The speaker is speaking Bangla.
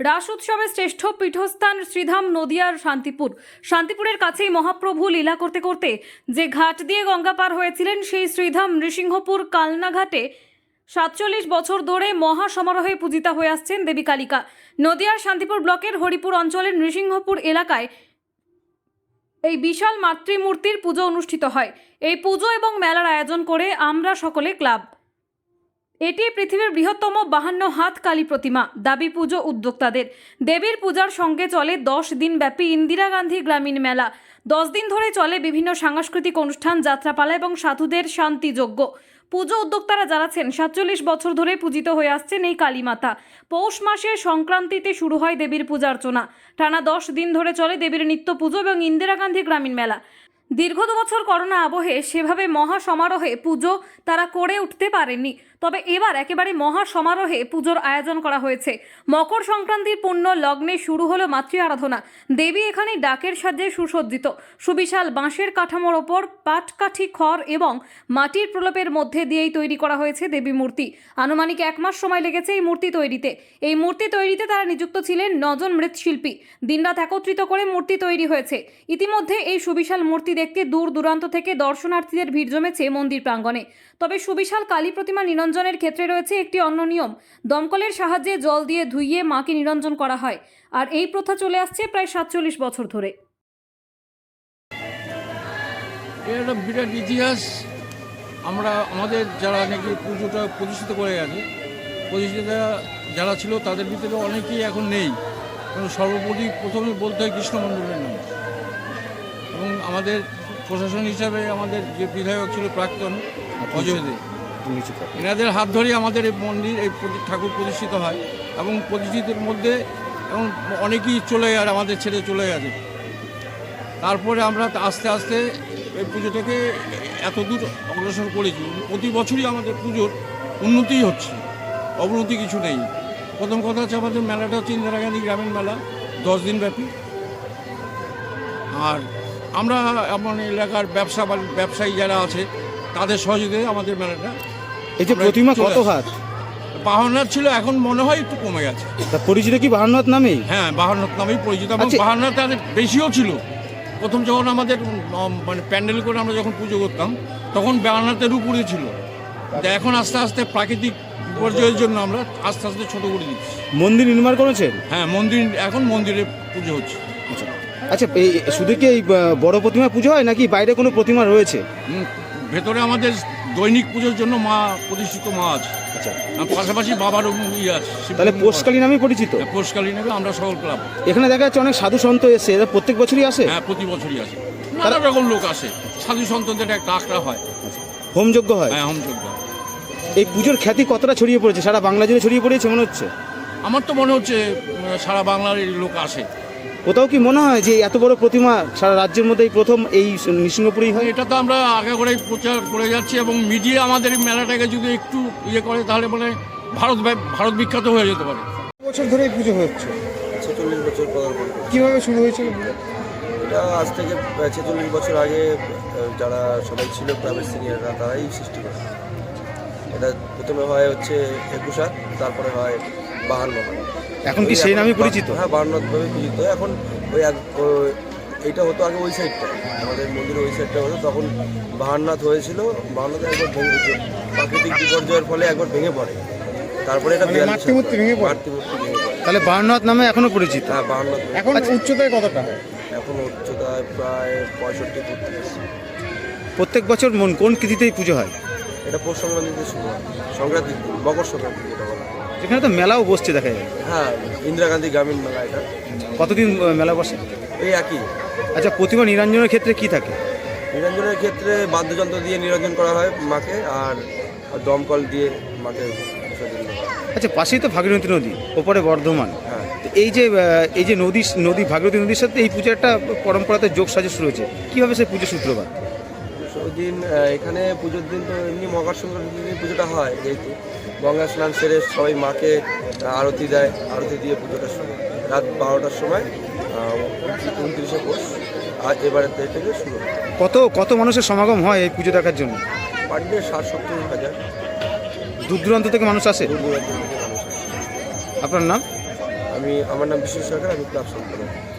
রাস উৎসবের শ্রেষ্ঠ পীঠস্থান শ্রীধাম নদিয়ার শান্তিপুরের কাছেই মহাপ্রভু লীলা করতে করতে যে ঘাট দিয়ে গঙ্গা পার হয়েছিলেন সেই শ্রীধাম নৃসিংহপুর কালনা ঘাটে ৪৭ বছর ধরে মহা সমারোহে পূজিতা হয়ে আসছেন দেবী কালিকা। নদিয়ার শান্তিপুর ব্লকের হরিপুর অঞ্চলের নৃসিংহপুর এলাকায় এই বিশাল মাতৃমূর্তির পুজো অনুষ্ঠিত হয়। এই পুজো এবং মেলার আয়োজন করে আমরা সকলে ক্লাব। এটি পৃথিবীর বৃহত্তম 52 হাত কালী প্রতিমা। দাবি পুজো উদ্যোক্তাদের। দেবীর পূজার সঙ্গে চলে 10 দিন ব্যাপী ইন্দিরা গান্ধী গ্রামীণ মেলা। 10 দিন ধরে চলে বিভিন্ন সাংস্কৃতিক অনুষ্ঠান, যাত্রাপালা এবং সাধুদের শান্তিযজ্ঞ। পুজো উদ্যোক্তারা জানাচ্ছেন ৪৭ বছর ধরে পূজিত হয়ে আসছেন এই কালী মাতা। পৌষ মাসে সংক্রান্তিতে শুরু হয় দেবীর পূজার্চনা। টানা 10 দিন ধরে চলে দেবীর নিত্য পুজো এবং ইন্দিরা গান্ধী গ্রামীণ মেলা। দীর্ঘ 2 বছর করোনা আবহে সেভাবে মহা সমারোহে পুজো তারা করে উঠতে পারেননি, তবে এবার একেবারে মহা সমারোহে পুজোর আয়োজন করা হয়েছে। মকর সংক্রান্তির পুণ্য লগ্নে শুরু হলো মাতৃ আরাধনা। দেবী এখানে ডাকের সাহায্যে সুসজ্জিত। সুবিশাল বাঁশের কাঠামোর ওপর পাটকাঠি, খড় এবং মাটির প্রলেপের মধ্যে দিয়েই তৈরি করা হয়েছে দেবী মূর্তি। আনুমানিক 1 মাস সময় লেগেছে এই মূর্তি তৈরিতে। এই মূর্তি তৈরিতে তারা নিযুক্ত ছিলেন 9 জন মৃৎশিল্পী। দিনরাত একত্রিত করে মূর্তি তৈরি হয়েছে। ইতিমধ্যে এই সুবিশাল মূর্তি দেখতে দূর দূরান্ত থেকে দর্শনার্থীদের ভিড় জমেছে মন্দির প্রাঙ্গণে। তবে সুবিশাল কালী প্রতিমা নিরঞ্জনের ক্ষেত্রে রয়েছে একটি অন্য নিয়ম। দমকলের সাহায্যে জল দিয়ে ধুইয়ে মাকে নিরঞ্জন করা হয়, আর এই প্রথা চলে আসছে প্রায় ৪৭ বছর ধরে। এর একটা বিরাট ইতিহাস। আমাদের যারা নাকি পুজোটা প্রতিষ্ঠিত করে গেছে, প্রতিষ্ঠিত যারা ছিল তাদের ভিতরে অনেকেই এখন নেই। কিন্তু সর্বোপরি প্রথমে বলতে হয় কৃষ্ণ মণ্ডলের নাম। এবং আমাদের প্রশাসন হিসাবে আমাদের যে বিধায়ক ছিল প্রাক্তন অজয় দে, এনাদের হাত ধরেই আমাদের এই মন্দির, এই ঠাকুর প্রতিষ্ঠিত হয়। এবং প্রতিষ্ঠিতের মধ্যে এবং অনেকেই চলে আর আমাদের ছেড়ে চলে গেছে। তারপরে আমরা আস্তে আস্তে এই পুজোটাকে এত দূর অগ্রসর করেছি। প্রতি বছরই আমাদের পুজোর উন্নতিই হচ্ছে, অবনতি কিছু নেই। প্রথম কথা হচ্ছে আমাদের মেলাটা হচ্ছে ইন্দিরা গান্ধী গ্রামীণ মেলা, 10 দিন ব্যাপী। আর আমরা এমন এলাকার ব্যবসায়ী যারা আছে তাদের সহযোগিতায় আমাদের মেলাটা। এই যে প্রতিমা কত হাত? 52 হাত ছিল, এখন মনে হয় একটু কমে গেছে। তা পরিচিত কি 52 হাত নামেই? হ্যাঁ, 52 হাত নামেই পরিচিত। এবং আচ্ছা, 52 হাত তাদের বেশিও ছিল। প্রথম যখন আমাদের মানে প্যান্ডেল করে আমরা যখন পুজো করতাম তখন 52 হাতের উপরে ছিল। এখন আস্তে আস্তে প্রাকৃতিক বিপর্যয়ের জন্য আমরা আস্তে আস্তে ছোট করে দিচ্ছি। মন্দির নির্মাণ করেছেন? হ্যাঁ, এখন মন্দিরে পুজো হচ্ছে। আচ্ছা, এই শুধু কি এই বড় প্রতিমা পুজো হয় নাকি বাইরে কোনো প্রতিমা রয়েছে? ভেতরে আমাদের দৈনিক পুজোর জন্য মা প্রতিষ্ঠিত মা আছে। আচ্ছা, পাশাপাশি বাবারও ইয়ে আছে। তাহলে পোষকালী নামেই পরিচিত? পোষকালী নামে আমরা সকল ক্লাব। এখানে দেখা যাচ্ছে অনেক সাধু সন্ত এসে, এরা প্রত্যেক বছরই আসে? হ্যাঁ, প্রতি বছরই আসে। নানা রকম লোক আসে। সাধু সন্তদের একটা আখড়া হয়, হোমযজ্ঞ হয়। হ্যাঁ, হোমযজ্ঞ। এই পুজোর খ্যাতি কতটা ছড়িয়ে পড়েছে? সারা বাংলা জুড়ে ছড়িয়ে পড়েছে মনে হচ্ছে? আমার তো মনে হচ্ছে সারা বাংলার লোক আসে। কোথাও কি মনে হয় যে এত বড় প্রতিমা সারা রাজ্যের মধ্যেই প্রথম এই নৃসিংহপুরেই হয়? এটা তো আমরা আগে করে প্রচার করে যাচ্ছি, এবং মিডিয়া আমাদের এই মেলাটাকে যদি একটু ইয়ে করে তাহলে মানে ভারত বিখ্যাত হয়ে যেতে পারে। বছর ধরে এই পুজো হচ্ছে? 46 বছর পদার্পণ করে। কিভাবে শুরু হয়েছিল? এটা আজ থেকে 46 বছর আগে যারা সবাই ছিল ক্লাবের সিনিয়ররা তারাই সৃষ্টি করে। এটা প্রথমে হয় হচ্ছে 21 হাত, তারপরে হয় 52 হাত। এখন কি সেই নামে পরিচিত? হ্যাঁ, 52 হাত ভাবে পরিচিত। এখন এইটা হতো আগে ওই সাইডটা, আমাদের মন্দিরের ওই সাইডটা হতো। তখন 52 হাত হয়েছিল। 52 হাতে একবার ভেঙে, প্রাকৃতিক বিপর্যয়ের ফলে একবার ভেঙে পড়ে। তারপরে এটা মাতৃমূর্তি ভেঙে পড়ে। তাহলে 52 হাত নামে এখনো পরিচিত? হ্যাঁ, 52 হাত। এখন উচ্চতায় কতটা? এখন উচ্চতায় প্রায় 65 ফুট। প্রত্যেক বছর কোন তিথিতেই পুজো হয়? এটা পৌষ সংক্রান্তিতে শুরু হয়। সংক্রান্তি, মকর সংক্রান্তি যেটা বলা হয়। এখানে তো মেলাও বসছে দেখা যায়। হ্যাঁ, ইন্দিরা গান্ধী গ্রামীণ মেলা এটা। কতদিন মেলা বসে? এই একই। আচ্ছা, প্রতিমা নিরঞ্জনের ক্ষেত্রে কি থাকে? নিরঞ্জনের ক্ষেত্রে বাদ্যযন্ত্র দিয়ে নিরঞ্জন করা হয় মাকে, আর দমকল দিয়ে মাকে বিসর্জন দেওয়া হয়। আচ্ছা, পাশেই তো ভাগীরথী নদী, ওপরে বর্ধমান। হ্যাঁ, তো এই যে নদী ভাগীরথী নদীর সাথে এই পুজোর একটা পরম্পরাতে যোগ সাজে শুরু হয়েছে। কীভাবে সেই পুজো সূত্রপাত? দিন এখানে পুজোর দিন তো এমনি মকর সংক্রান্তির দিন পুজোটা হয়, যেহেতু গঙ্গা স্নান সেরে সবাই মাকে আরতি দেয়। আরতি দিয়ে পুজোটা শুরু রাত 12টার সময়, 29শে পৌষ। আর এবারের থেকে শুরু হয়। কত মানুষের সমাগম হয় এই পুজো দেখার জন্য? পার ডে 60-70 হাজার। দূর দূরান্ত থেকে মানুষ আসে? দূর দূরান্ত থেকে মানুষ আসে। আপনার নাম? আমার নাম বিশ্বজিৎ সরকার, আমি ক্লাব সম্পাদক।